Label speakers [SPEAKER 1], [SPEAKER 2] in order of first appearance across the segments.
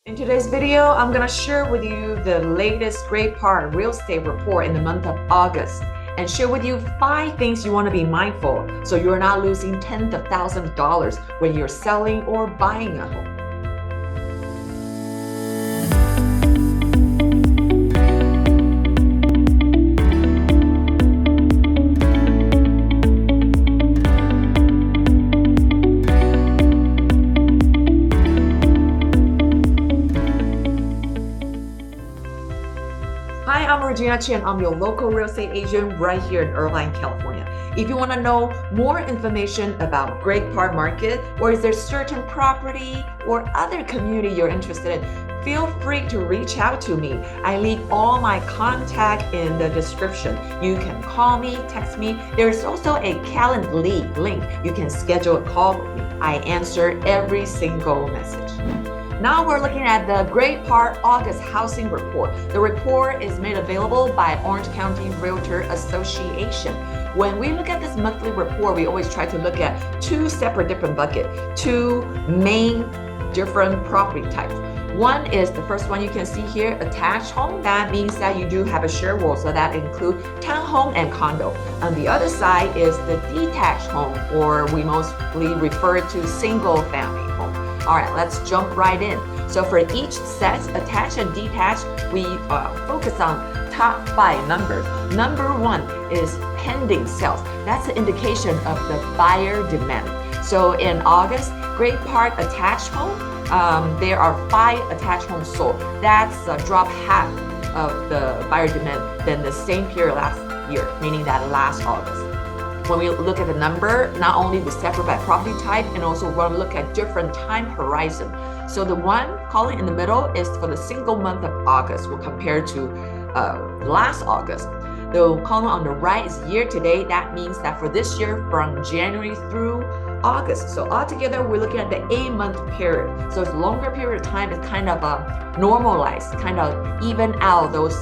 [SPEAKER 1] In today's video, I'm going to share with you the latest Great Park real estate report in the month of August and share with you 5 things you want to be mindful so you're not losing tens of thousands of dollars when you're selling or buying a home. Hi, I'm Regina Chen. I'm your local real estate agent right here in Irvine, California. If you want to know more information about Great Park Market, or is there certain property or other community you're interested in, feel free to reach out to me. I leave all my contact in the description. You can call me, text me. There's also a Calendly link. You can schedule a call with me. I answer every single message. Now we're looking at the Great Park August Housing Report. The report is made available by Orange County Realtor Association. When we look at this monthly report, we always try to look at two different buckets, two main different property types. One is the first one you can see here, attached home. That means that you do have a share wall, so that includes townhome and condo. On the other side is the detached home, or we mostly refer to single family home. All right, let's jump right in. So for each set, attached and detached, we focus on top 5 numbers. Number 1 is pending sales. That's an indication of the buyer demand. So in August, Great Park attached home, there are 5 attached homes sold. That's a drop half of the buyer demand than the same period last year, meaning that last August. When we look at the number, not only we separate by property type, and also we want to look at different time horizon. So the one column in the middle is for the single month of August. We'll compare to last August. The column on the right is year to date. That means that for this year, from January through August. So altogether, we're looking at the 8-month period. So it's a longer period of time. It's kind of normalized, kind of even out those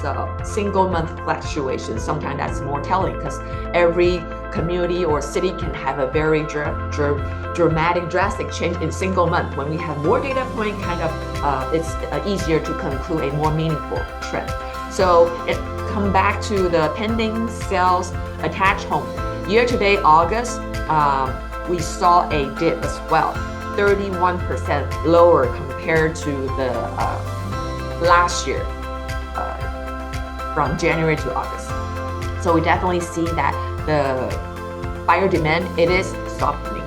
[SPEAKER 1] single month fluctuations. Sometimes that's more telling because every community or city can have a very dramatic, drastic change in single month. When we have more data point, kind of it's easier to conclude a more meaningful trend. So it come back to the pending sales attached home. Year to date, August, we saw a dip as well, 31% lower compared to the last year, from January to August. So we definitely see that the buyer demand, it is softening.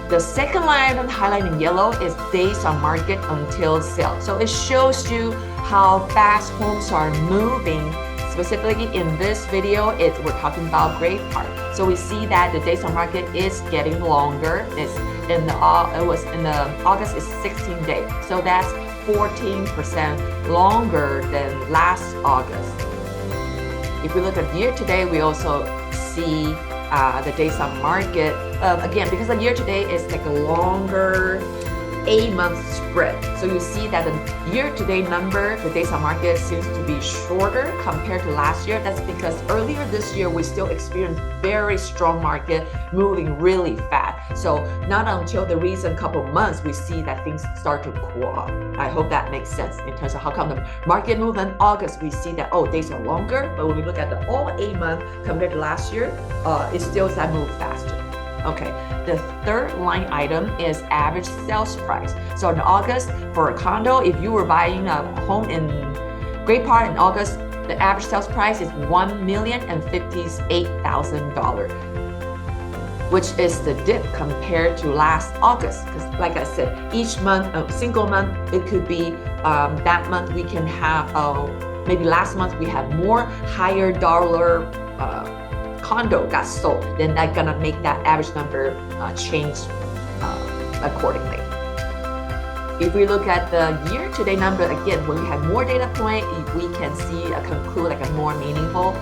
[SPEAKER 1] The second line item highlighted in yellow is days on market until sale. So it shows you how fast homes are moving. Specifically in this video, we're talking about Great Park. So we see that the days on market is getting longer. August is 16 days. So that's 14% longer than last August. If we look at year to date, we also see the days on market. Again, because the year to date is like a longer 8-month spread. So you see that the year-to-date number, the days on market, seems to be shorter compared to last year. That's because earlier this year, we still experienced very strong market moving really fast. So not until the recent couple months, we see that things start to cool off. I hope that makes sense in terms of how come the market move in August, we see that, days are longer. But when we look at the all 8 months compared to last year, it still that move faster. Okay, the third line item is average sales price. So in August, for a condo, if you were buying a home in Great Park in August, the average sales price is $1,058,000, which is the dip compared to last August. Because like I said, each month, a single month, it could be that month we can have, maybe last month we have more higher dollar condo got sold, then that's gonna make that average number change accordingly. If we look at the year-to-date number, again, when we have more data point, we can see conclude like a more meaningful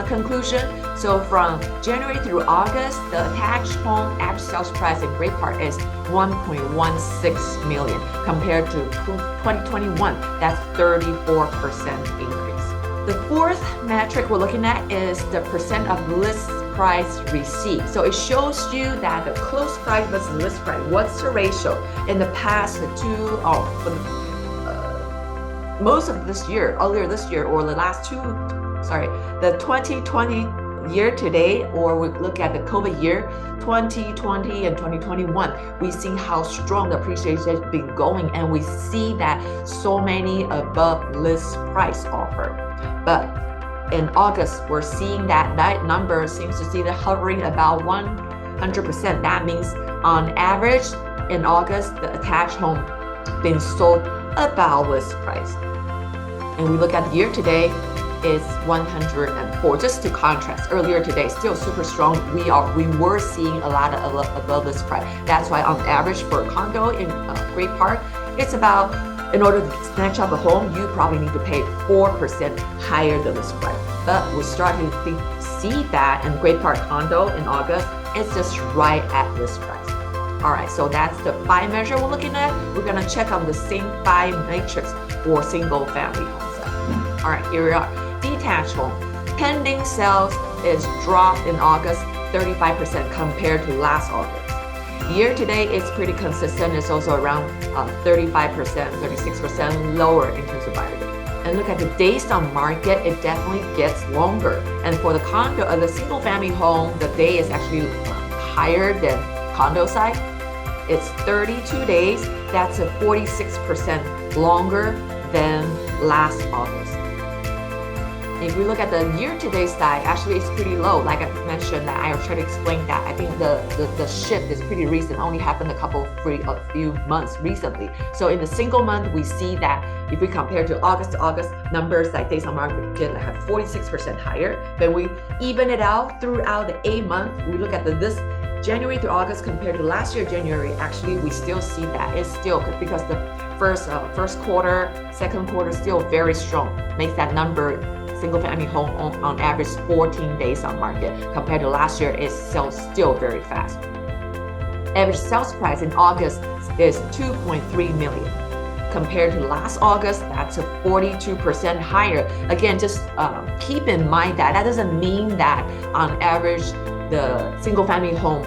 [SPEAKER 1] conclusion. So from January through August, the attached home average sales price in Great Park is $1.16 million compared to 2021. That's 34% increase. The fourth metric we're looking at is the percent of list price received. So it shows you that the close price versus list price. What's the ratio? In the past, most of this year, earlier this year, or the 2020 year today, or we look at the COVID year, 2020 and 2021, we see how strong the appreciation has been going, and we see that so many above list price offer. But in August, we're seeing that number seems to see the hovering about 100%. That means on average in August, the attached home been sold about list price. And we look at the year to date, is 104. Just to contrast, earlier today, still super strong. We were seeing a lot of above list price. That's why on average for a condo in Great Park, it's about, in order to snatch up a home, you probably need to pay 4% higher than list price. But we're starting to see that in Great Park condo in August, it's just right at list price. All right, so that's the 5 measure we're looking at. We're gonna check on the same 5 matrix for single family homes. All right, here we are. Detached home. Pending sales is dropped in August 35% compared to last August. Year to date, it's pretty consistent. It's also around 35%, 36% lower in terms of buyer days. And look at the days on market, it definitely gets longer. And for the condo, the single family home, the day is actually higher than condo side. It's 32 days. That's a 46% longer than last August. If we look at the year-to-date side, actually it's pretty low. Like I mentioned, that I will try to explain that. I think the shift is pretty recent, only happened a few months recently. So in the single month, we see that if we compare to August, numbers like days on market have 46% higher. But we even it out throughout the 8 months, we look at this January to August compared to last year January, actually we still see that it's still, because the first quarter, second quarter still very strong, makes that number single family home on average 14 days on market. Compared to last year, it sells still very fast. Average sales price in August is 2.3 million. Compared to last August, that's a 42% higher. Again, just keep in mind that doesn't mean that on average the single family home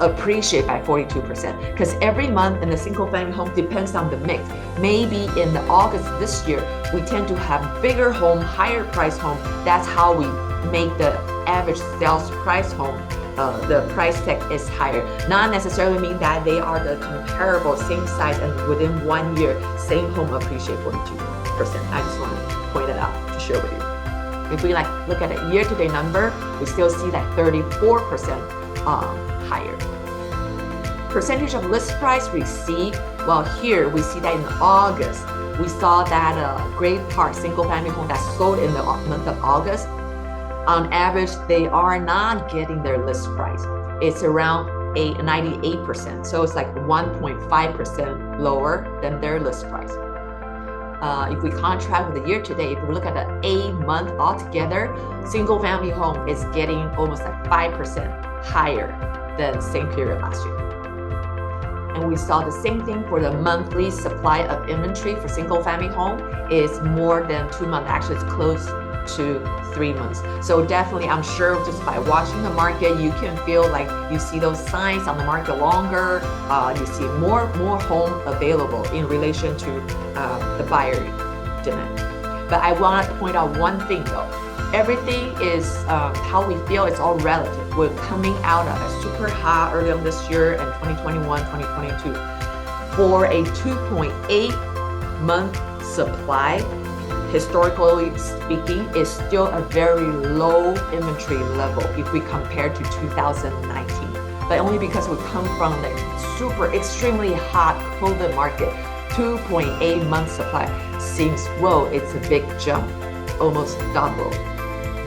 [SPEAKER 1] appreciate by 42%, because every month in the single family home depends on the mix. Maybe in the August this year, we tend to have bigger home, higher price home. That's how we make the average sales price home. The price tag is higher. Not necessarily mean that they are the comparable same size and within 1 year, same home appreciate 42%. I just want to point it out to share with you. If we look at a year-to-date number, we still see that 34% higher. Percentage of list price received, well here we see that in August, we saw that Great Park single family home that sold in the month of August, on average they are not getting their list price. It's around 98%, so it's like 1.5% lower than their list price. If we contrast with the year to date, if we look at the 8 month altogether, single family home is getting almost like 5% higher than same period last year. And we saw the same thing for the monthly supply of inventory for single family home is more than 2 months. Actually, it's close to 3 months. So definitely, I'm sure just by watching the market, you can feel like you see those signs on the market longer. You see more home available in relation to the buyer demand. But I want to point out one thing though. Everything is how we feel. It's all relative. We're coming out of a super hot early on this year and 2021, 2022. For a 2.8 month supply, historically speaking, is still a very low inventory level if we compare to 2019. But only because we come from the super extremely hot COVID market, 2.8 month supply seems, whoa, it's a big jump, almost double.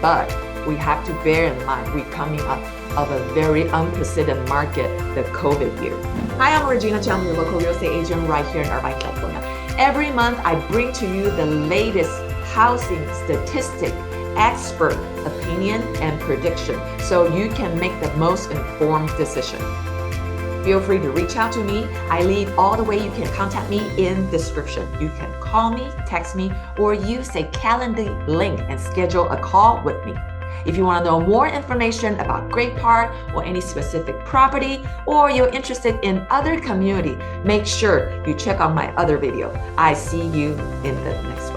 [SPEAKER 1] But we have to bear in mind we're coming up of a very unprecedented market, the COVID year. Hi, I'm Regina Chen, I'm your local real estate agent right here in Irvine, California. Every month I bring to you the latest housing statistic, expert opinion, and prediction so you can make the most informed decision. Feel free to reach out to me. I leave all the way you can contact me in description. You can call me, text me, or use a Calendly link and schedule a call with me. If you want to know more information about Great Park or any specific property, or you're interested in other community, make sure you check out my other video. I see you in the next one.